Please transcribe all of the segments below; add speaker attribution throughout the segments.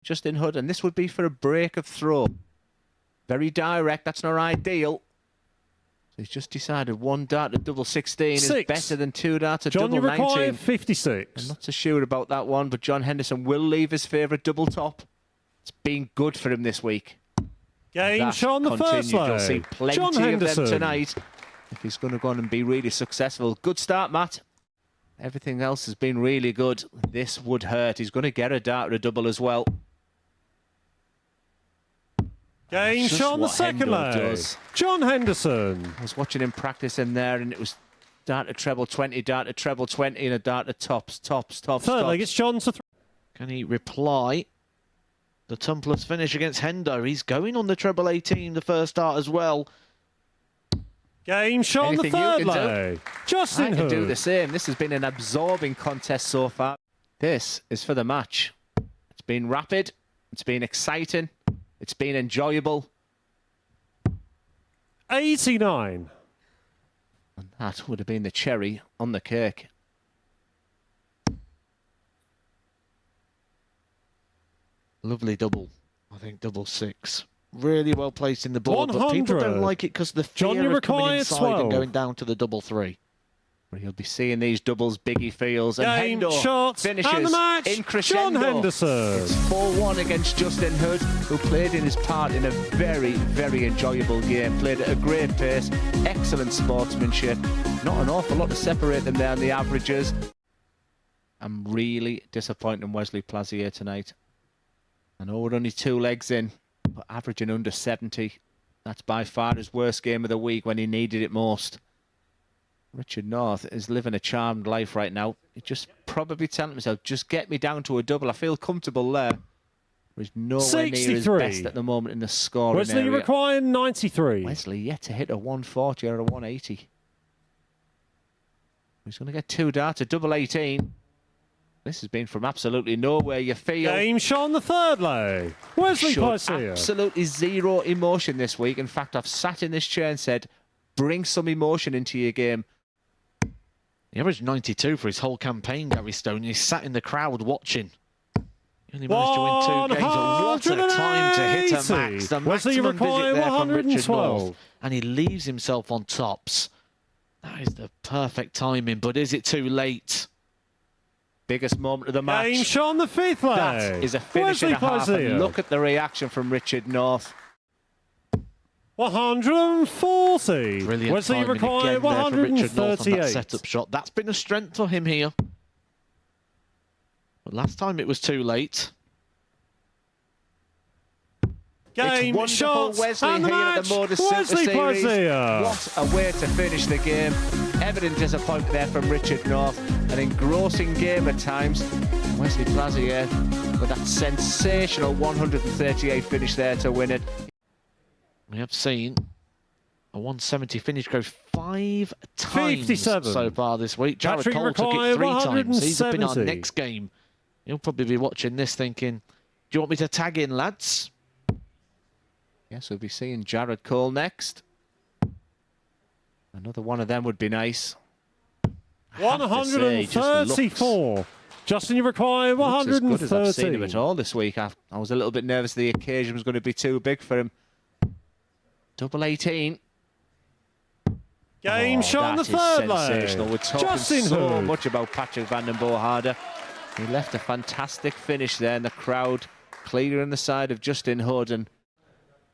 Speaker 1: Justin Hood, and this would be for a break of throw. Very direct, that's not ideal. So he's just decided one dart at double 16 is better than two darts at double 19.
Speaker 2: John, you require 56.
Speaker 1: I'm not so sure about that one, but John Henderson will leave his favourite double top. It's been good for him this week.
Speaker 2: Game Sean the first leg.
Speaker 1: You'll see plenty
Speaker 2: John
Speaker 1: of
Speaker 2: Henderson
Speaker 1: them tonight if he's going to go on and be really successful. Good start, Matt. Everything else has been really good. This would hurt. He's going to get a dart or a double as well.
Speaker 2: Game Sean the second leg. John Henderson.
Speaker 1: I was watching him practice in there, and it was dart to treble 20, dart to treble 20, and a dart to tops.
Speaker 2: Third leg, it's John to 3.
Speaker 3: Can he reply? The Tumplers finish against Hendo. He's going on the treble 18, the first dart as well.
Speaker 2: Game Sean the third leg. Justin Hood.
Speaker 1: I can do the same. This has been an absorbing contest so far. This is for the match. It's been rapid. It's been exciting. It's been enjoyable.
Speaker 2: 89.
Speaker 1: And that would have been the cherry on the cake.
Speaker 3: Lovely double. I think double 6. Really well placed in the board, but people don't like it because the fear of coming inside and going down to the double 3.
Speaker 1: He'll be seeing these doubles Biggie feels, and
Speaker 2: Game shot
Speaker 1: finishes
Speaker 2: and the match.
Speaker 1: in crescendo.
Speaker 2: John Henderson.
Speaker 1: It's 4-1 against Justin Hood, who played in his part in a very, very enjoyable game. Played at a great pace, excellent sportsmanship. Not an awful lot to separate them there on the averages. I'm really disappointed in Wesley Plazier tonight. I know we're only 2 legs in, but averaging under 70. That's by far his worst game of the week when he needed it most. Richard North is living a charmed life right now. He's just probably telling himself, just get me down to a double. I feel comfortable there. He's nowhere near his best at the moment in the scoring
Speaker 2: Wesley
Speaker 1: area.
Speaker 2: required 93.
Speaker 1: Wesley yet to hit a 140 or a 180. He's going to get 2 darts, a double 18. This has been from absolutely nowhere. You feel
Speaker 2: Game Sean the third leg. Wesley Plazier.
Speaker 1: Absolutely zero emotion this week. In fact, I've sat in this chair and said, bring some emotion into your game.
Speaker 3: He averaged 92 for his whole campaign, Gary Stone. He sat in the crowd watching. He only managed to win 2 games. What a time to hit a max. The maximum visit there from Richard North. And he leaves himself on tops. That is the perfect timing, but is it too late?
Speaker 1: Biggest moment of the match.
Speaker 2: Game Sean the fifth leg.
Speaker 1: That is a finish and a half. And look at the reaction from Richard North.
Speaker 2: 140.
Speaker 3: Brilliant
Speaker 2: Wesley required 138.
Speaker 3: That setup shot. That's been a strength for him here. But last time it was too late.
Speaker 2: Game
Speaker 1: it's wonderful Wesley here at the MODUS Super Series. What a way to finish the game. Evident disappointment there from Richard North. An engrossing game at times. Wesley Plazier with that sensational 138 finish there to win it.
Speaker 3: We have seen a 170 finish go 5 times 57 so far this week. Jared Cole took it 3 times. He's up in our next game. He'll probably be watching this thinking, do you want me to tag in, lads?
Speaker 1: Yes, we'll be seeing Jared Cole next. Another one of them would be nice.
Speaker 2: 134. Justin, you require 130.
Speaker 1: As good as I've seen him at all this week. I was a little bit nervous the occasion was going to be too big for him. Double 18.
Speaker 2: Game Sean the third leg.
Speaker 1: We're talking so much about Patrick van den Bogarde. He left a fantastic finish there, and the crowd clear on the side of Justin Hood. And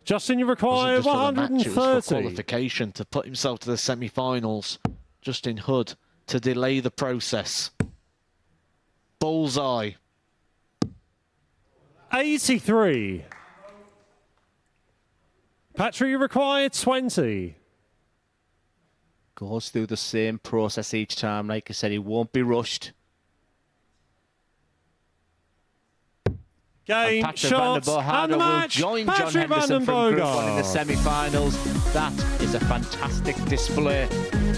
Speaker 2: Justin, you require 130.
Speaker 3: It was for qualification to put himself to the semi-finals. Justin Hood to delay the process. Bullseye.
Speaker 2: 83. Patrick, you require 20.
Speaker 1: Goes through the same process each time. Like I said, he won't be rushed.
Speaker 2: Game shots and the match.
Speaker 1: Join John Henderson from Group 1 in the semi-finals. That is a fantastic display.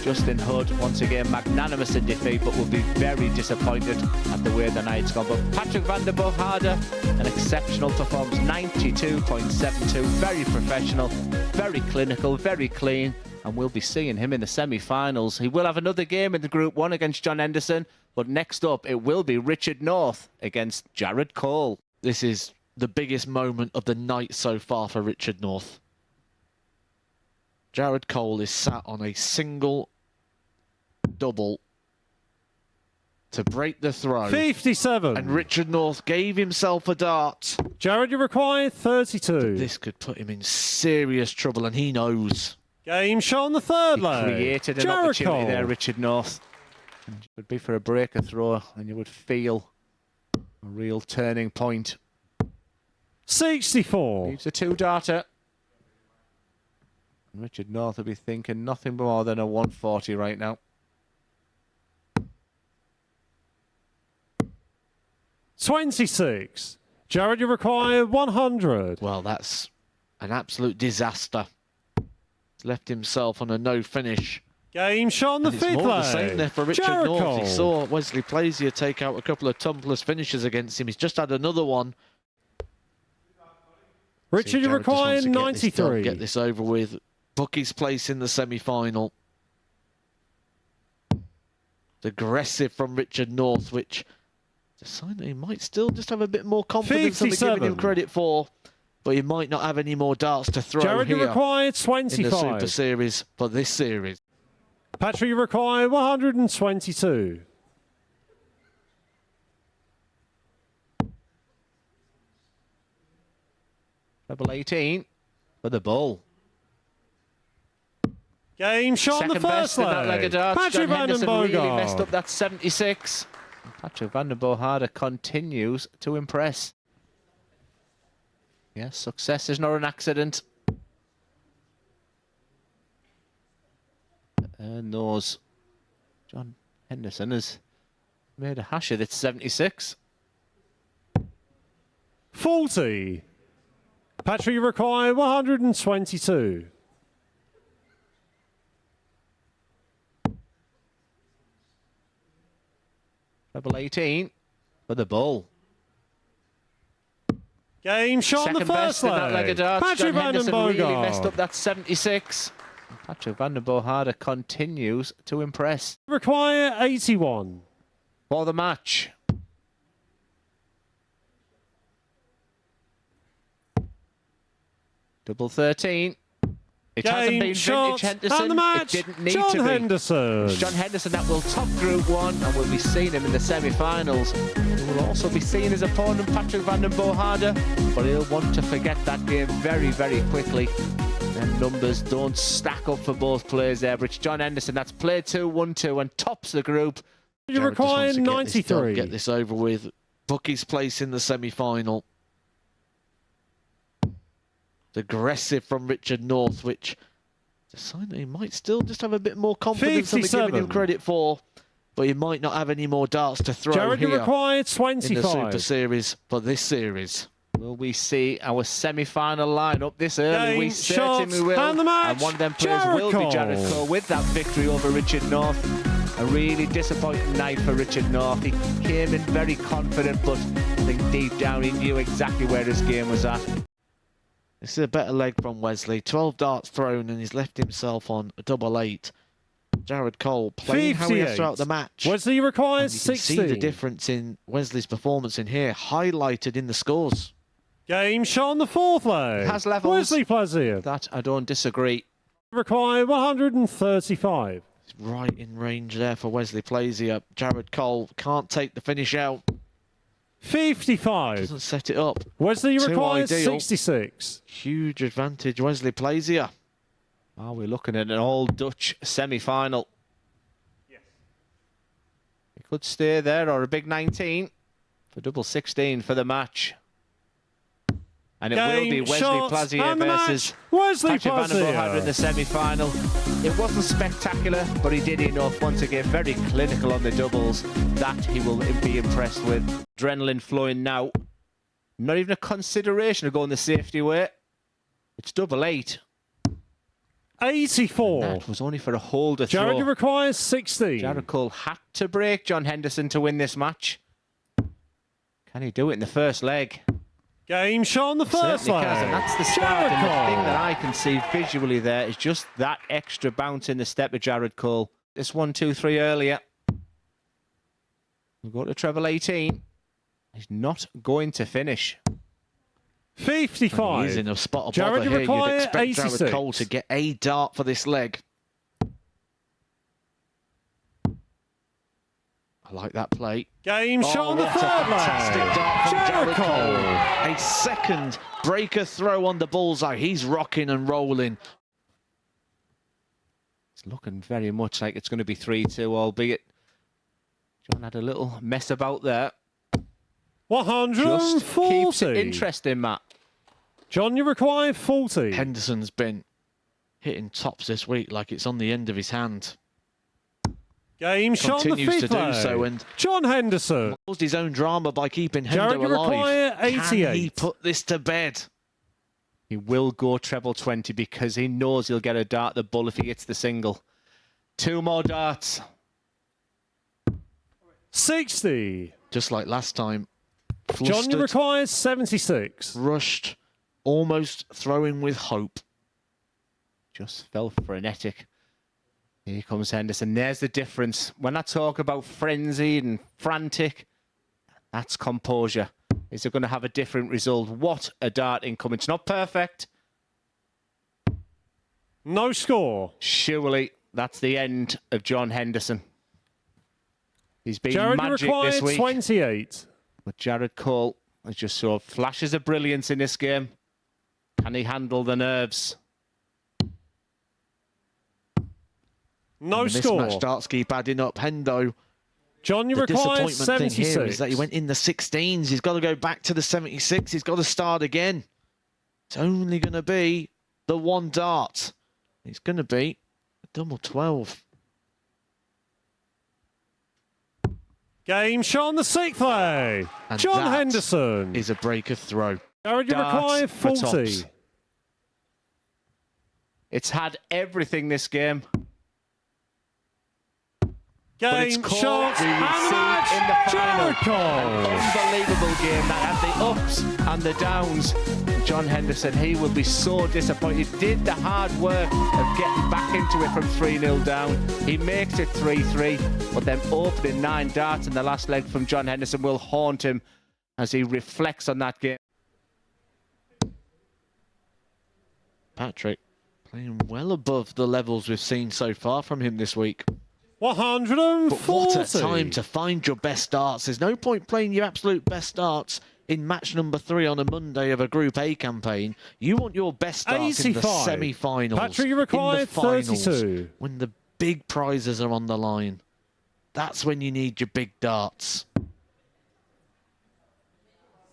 Speaker 1: Justin Hood, once again, magnanimous in defeat, but will be very disappointed at the way the night's gone. But Patrick van den Bogarde, an exceptional performance, 92.72, very professional, very clinical, very clean, and we'll be seeing him in the semi-finals. He will have another game in the Group 1 against John Henderson, but next up, it will be Richard North against Jared Cole.
Speaker 3: This is the biggest moment of the night so far for Richard North. Jared Cole is sat on a single double to break the throw.
Speaker 2: 57.
Speaker 3: And Richard North gave himself a dart.
Speaker 2: Jared, you require 32.
Speaker 3: This could put him in serious trouble, and he knows.
Speaker 2: Game shot on the third
Speaker 1: He
Speaker 2: leg.
Speaker 1: created an
Speaker 2: Jared
Speaker 1: opportunity
Speaker 2: Cole.
Speaker 1: there, Richard North. And it would be for a breaker throw, and you would feel a real turning point.
Speaker 2: 64.
Speaker 1: Leaves a two-darter. And Richard North will be thinking nothing more than a 140 right now.
Speaker 2: 26. Jared, you require 100.
Speaker 3: Well, that's an absolute disaster. He's left himself on a no finish.
Speaker 2: Game shot on the
Speaker 3: And it's
Speaker 2: fifth
Speaker 3: more
Speaker 2: leg.
Speaker 3: the same there for Richard
Speaker 2: Jared
Speaker 3: North.
Speaker 2: Cole.
Speaker 3: He saw Wesley Plazier take out a couple of tumblers finishes against him. He's just had another one.
Speaker 2: Richard, you
Speaker 3: Jared just
Speaker 2: require
Speaker 3: wants to get this done,
Speaker 2: 93.
Speaker 3: Get this over with. Book his place in the semi-final. It's aggressive from Richard North, which is a sign that he might still just have a bit more confidence than we're giving him
Speaker 2: 57.
Speaker 3: credit for. But he might not have any more darts to throw
Speaker 2: Jared, you
Speaker 3: here
Speaker 2: require
Speaker 3: in the
Speaker 2: 25.
Speaker 3: Super Series for this series.
Speaker 2: Patrick, you require 122.
Speaker 1: Double 18 for the bull.
Speaker 2: Game shot on the
Speaker 1: Second
Speaker 2: first
Speaker 1: best in that leg
Speaker 2: leg.
Speaker 1: of darts.
Speaker 2: Patrick
Speaker 1: John Henderson really messed up
Speaker 2: Boogaard.
Speaker 1: that 76. Patrick van den Bogarde continues to impress. Yes, success is not an accident. And those John Henderson has made a hash of it. 76.
Speaker 2: 40. Patrick, you require 122.
Speaker 1: Double 18 for the bull.
Speaker 2: Game shot on the
Speaker 1: Second
Speaker 2: first
Speaker 1: best in that leg of darts.
Speaker 2: Patrick
Speaker 1: John
Speaker 2: van den
Speaker 1: Henderson really messed
Speaker 2: Boogaard.
Speaker 1: up that 76. Patrick van den Bogarde continues to impress.
Speaker 2: Require 81.
Speaker 1: For the match. Double 13. It hasn't
Speaker 2: Game
Speaker 1: been
Speaker 2: shot
Speaker 1: vintage Henderson.
Speaker 2: and the match.
Speaker 1: It didn't need
Speaker 2: John
Speaker 1: to be.
Speaker 2: Henderson.
Speaker 1: John Henderson that will top Group 1 and we'll be seeing him in the semi-finals. We will also be seeing his opponent Patrick van den Bogarde, but he'll want to forget that game very, very quickly. And numbers don't stack up for both players there. But it's John Henderson, that's play 2, 1-2 and tops the group.
Speaker 2: You
Speaker 3: Jared just
Speaker 2: require
Speaker 3: wants to get this done,
Speaker 2: 93.
Speaker 3: Get this over with. Book his place in the semi-final. It's aggressive from Richard North, which is a sign that he might still just have a bit more confidence than we're giving him
Speaker 2: 57.
Speaker 3: credit for. But he might not have any more darts to throw
Speaker 2: Jared, you
Speaker 3: here
Speaker 2: require
Speaker 3: in the
Speaker 2: 25.
Speaker 3: Super Series for this series.
Speaker 1: Will we see our semi-final lineup this early? We
Speaker 2: Game,
Speaker 1: certainly
Speaker 2: shot,
Speaker 1: will.
Speaker 2: and the match,
Speaker 1: one of them players
Speaker 2: Jared
Speaker 1: will be Jared
Speaker 2: Cole.
Speaker 1: Cole with that victory over Richard North. A really disappointing night for Richard North. He came in very confident, but I think deep down he knew exactly where his game was at.
Speaker 3: This is a better leg from Wesley. 12 darts thrown and he's left himself on a double 8. Jared Cole playing how he has
Speaker 2: 58.
Speaker 3: throughout the match.
Speaker 2: Wesley requires
Speaker 3: And you can
Speaker 2: 16.
Speaker 3: see the difference in Wesley's performance in here, highlighted in the scores.
Speaker 2: Game shot on the fourth leg.
Speaker 1: It has levels.
Speaker 2: Wesley Plazier.
Speaker 1: That I don't disagree.
Speaker 2: Require 135.
Speaker 3: It's right in range there for Wesley Plazier. Jared Cole can't take the finish out.
Speaker 2: 55.
Speaker 3: Doesn't set it up.
Speaker 2: Wesley
Speaker 3: Too
Speaker 2: requires
Speaker 3: ideal.
Speaker 2: 66.
Speaker 3: Huge advantage, Wesley Plazier.
Speaker 1: Are we looking at an all-Dutch semi-final?
Speaker 2: Yes.
Speaker 1: He could stay there, or a big 19 for double 16 for the match. And it will be Wesley
Speaker 2: shot,
Speaker 1: Plazier
Speaker 2: and the
Speaker 1: versus
Speaker 2: match. Wesley
Speaker 1: Patrick van den Bogarde in the
Speaker 2: Plazier.
Speaker 1: semi-final. It wasn't spectacular, but he did enough. Once again, very clinical on the doubles. That he will be impressed with. Adrenaline flowing now. Not even a consideration of going the safety way. It's double 8.
Speaker 2: 84.
Speaker 1: That was only for a holder throw.
Speaker 2: Jared requires 16.
Speaker 1: Jared Cole had to break John Henderson to win this match. Can he do it in the first leg?
Speaker 2: Game shot on the first
Speaker 1: Certainly
Speaker 2: leg.
Speaker 1: can, and that's the start.
Speaker 2: Jared
Speaker 1: And the
Speaker 2: Cole.
Speaker 1: thing that I can see visually there is just that extra bounce in the step of Jared Cole. This 1, 2, 3 earlier. We'll go to treble 18. He's not going to finish.
Speaker 2: 55.
Speaker 3: He's in a spot of
Speaker 2: Jared,
Speaker 3: bother here. You'd expect
Speaker 2: 86.
Speaker 3: Jared Cole to get a dart for this leg. I like that play.
Speaker 2: Game shot on the third
Speaker 3: fantastic
Speaker 2: leg.
Speaker 3: dart from Jared
Speaker 2: Cole.
Speaker 3: Cole. A second breaker throw on the bullseye. He's rocking and rolling.
Speaker 1: It's looking very much like it's going to be 3-2, albeit John had a little mess about there.
Speaker 2: 140.
Speaker 1: Just keeps it interesting, Matt.
Speaker 2: John, you require 40.
Speaker 3: Henderson's been hitting tops this week like it's on the end of his hand.
Speaker 2: Game shot on the
Speaker 3: Continues
Speaker 2: fifth
Speaker 3: to do
Speaker 2: leg.
Speaker 3: so, and
Speaker 2: John Henderson.
Speaker 3: caused his own drama by keeping
Speaker 2: Jared,
Speaker 3: Hendo
Speaker 2: you
Speaker 3: alive.
Speaker 2: require 88.
Speaker 3: Can he put this to bed?
Speaker 1: He will go treble 20 because he knows he'll get a dart the bull if he hits the single. 2 more darts.
Speaker 2: 60.
Speaker 3: Just like last time.
Speaker 2: John, you require 76.
Speaker 3: Rushed, almost throwing with hope.
Speaker 1: Just felt frenetic. Here comes Henderson. There's the difference. When I talk about frenzied and frantic, that's composure. Is it going to have a different result? What a dart incoming. It's not perfect.
Speaker 2: No score.
Speaker 1: Surely that's the end of John Henderson. He's been
Speaker 2: Jared,
Speaker 1: magic
Speaker 2: you
Speaker 1: this week.
Speaker 2: 28.
Speaker 1: But Jared Cole has just saw flashes of brilliance in this game. Can he handle the nerves?
Speaker 2: No
Speaker 3: the
Speaker 2: score.
Speaker 3: Mismatch darts keep adding up. Hendo.
Speaker 2: John, you
Speaker 3: The
Speaker 2: require
Speaker 3: disappointment thing
Speaker 2: 76.
Speaker 3: here is that he went in the 16s. He's got to go back to the 76. He's got to start again. It's only going to be the 1 dart. It's going to be a double 12.
Speaker 2: Game shot on the 6th leg.
Speaker 3: And
Speaker 2: John
Speaker 3: that
Speaker 2: Henderson.
Speaker 3: is a breaker throw.
Speaker 2: Jared, you
Speaker 1: Dart
Speaker 2: require
Speaker 1: for
Speaker 2: 40.
Speaker 1: tops. It's had everything this game. But it's
Speaker 2: Game
Speaker 1: Cole
Speaker 2: shot
Speaker 1: we
Speaker 2: and
Speaker 1: will see
Speaker 2: match.
Speaker 1: in the final.
Speaker 2: Jared Cole.
Speaker 1: An unbelievable game that had the ups and the downs. John Henderson, he will be so disappointed. He did the hard work of getting back into it from 3-0 down. He makes it 3-3, but then opening 9 darts in the last leg from John Henderson will haunt him as he reflects on that game.
Speaker 3: Patrick playing well above the levels we've seen so far from him this week.
Speaker 2: 140.
Speaker 3: But what a time to find your best darts. There's no point playing your absolute best darts in match number 3 on a Monday of a Group A campaign. You want your best darts in the
Speaker 2: 85.
Speaker 3: semi-finals,
Speaker 2: Patrick, you require
Speaker 3: in the finals,
Speaker 2: 32.
Speaker 3: when the big prizes are on the line. That's when you need your big darts.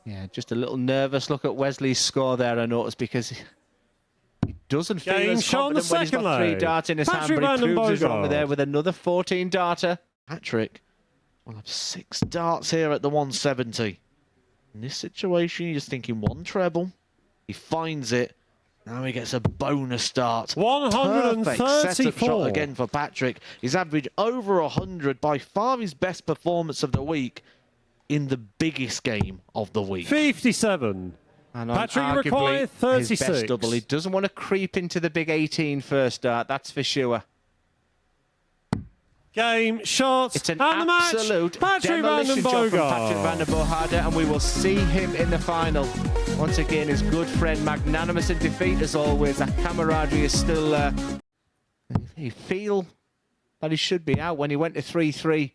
Speaker 1: Yeah, just a little nervous look at Wesley's score there, I noticed, because he doesn't feel
Speaker 2: Game
Speaker 1: as
Speaker 2: shot on the
Speaker 1: confident when he's got
Speaker 2: second
Speaker 1: 3
Speaker 2: leg.
Speaker 1: darts in his
Speaker 2: Patrick
Speaker 1: hand, but he proves his wrong
Speaker 2: Boogaard.
Speaker 1: there with another 14 darter.
Speaker 3: Patrick will have 6 darts here at the 170. In this situation, you're just thinking 1 treble. He finds it. Now he gets a bonus dart.
Speaker 2: 134.
Speaker 3: Perfect setup shot again for Patrick. He's averaged over 100, by far his best performance of the week in the biggest game of the week.
Speaker 2: 57.
Speaker 1: And
Speaker 2: Patrick, you
Speaker 1: arguably
Speaker 2: require
Speaker 1: his
Speaker 2: 36.
Speaker 1: best double. He doesn't want to creep into the big 18 first dart, that's for sure.
Speaker 2: Game shot
Speaker 1: It's an
Speaker 2: and the match.
Speaker 1: absolute
Speaker 2: Patrick
Speaker 1: demolition job from Patrick van der
Speaker 2: Boogaard.
Speaker 1: Boharde, and we will see him in the final. Once again, his good friend, magnanimous in defeat as always. That camaraderie is still there. You feel that he should be out when he went to 3-3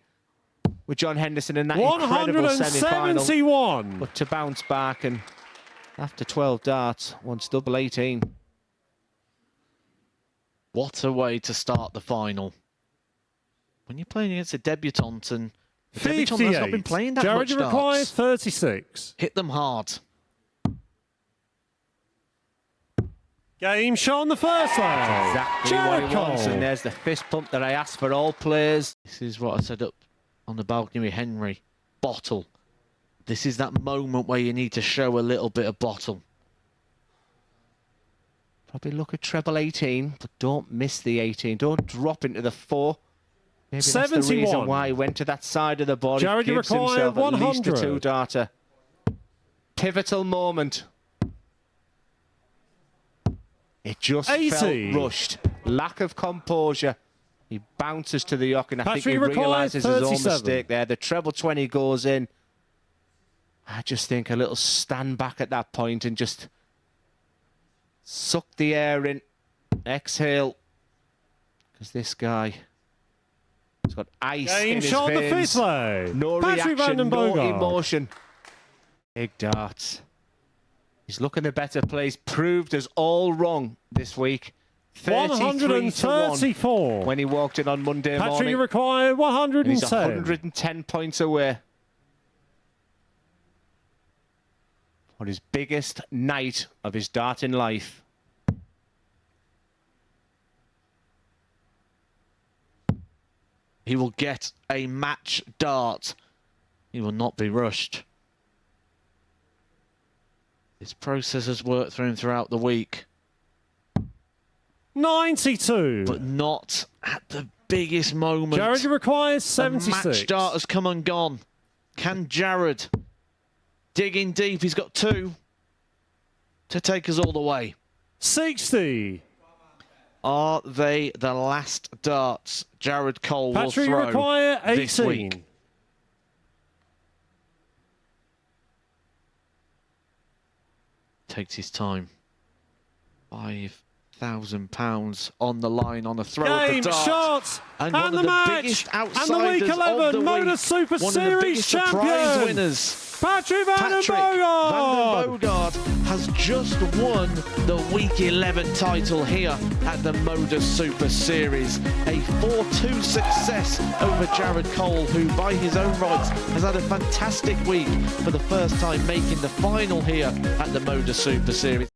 Speaker 1: with John Henderson in that incredible semi-final.
Speaker 2: 171.
Speaker 1: But to bounce back and after 12 darts, once double 18.
Speaker 3: What a way to start the final. When you're playing against a debutant, and a debutant that's not been playing that
Speaker 2: Jared,
Speaker 3: much
Speaker 2: you require
Speaker 3: darts,
Speaker 2: 36.
Speaker 3: hit them hard.
Speaker 2: Game shot on the first leg.
Speaker 1: Exactly
Speaker 2: Jared
Speaker 1: what he wants,
Speaker 2: Cole.
Speaker 1: and there's the fist pump that I asked for all players.
Speaker 3: This is what I said up on the balcony with Henry. Bottle. This is that moment where you need to show a little bit of bottle.
Speaker 1: Probably look at treble 18, but don't miss the 18. Don't drop into the 4. Maybe that's the
Speaker 2: 71.
Speaker 1: reason why he went to that side of the board.
Speaker 2: Jared,
Speaker 1: He
Speaker 2: you
Speaker 1: gives
Speaker 2: require
Speaker 1: himself at least a
Speaker 2: 100.
Speaker 1: 2-darter. Pivotal moment. It just
Speaker 2: 80.
Speaker 1: felt rushed. Lack of composure. He bounces to the yoke, and I think
Speaker 2: Patrick,
Speaker 1: he
Speaker 2: you require
Speaker 1: realises his own
Speaker 2: 37.
Speaker 1: mistake there. The treble 20 goes in. I just think a little stand back at that point and just suck the air in, exhale, because this guy has got ice in his veins. No reaction, no emotion. Big darts. He's looking a better place. Proved us all wrong this week. 134 when he walked in on Monday morning.
Speaker 2: Patrick required 110.
Speaker 1: And he's 110 points away on his biggest night of his darting life.
Speaker 3: He will get a match dart. He will not be rushed. This process has worked through him throughout the week.
Speaker 2: 92.
Speaker 3: But not at the biggest moment.
Speaker 2: Jared requires 76.
Speaker 3: The match dart has come and gone. Can Jared dig in deep? He's got 2 to take us all the way.
Speaker 2: 60.
Speaker 3: Are they the last darts Jared Cole will throw
Speaker 2: require 18.
Speaker 3: this week? Takes his time. £5,000 on the line on the throw of the dart.
Speaker 2: Shot,
Speaker 3: and one of the
Speaker 2: match,
Speaker 3: biggest
Speaker 2: and
Speaker 3: outsiders
Speaker 2: the week 11
Speaker 3: of the
Speaker 2: MODUS
Speaker 3: week.
Speaker 2: Super
Speaker 3: One
Speaker 2: Series
Speaker 3: of the biggest
Speaker 2: champion.
Speaker 3: surprise winners.
Speaker 2: Patrick Van den
Speaker 3: Boogaard has just won the Week 11 title here at the MODUS Super Series. A 4-2 success over Jared Cole, who by his own rights has had a fantastic week for the first time making the final here at the MODUS Super Series.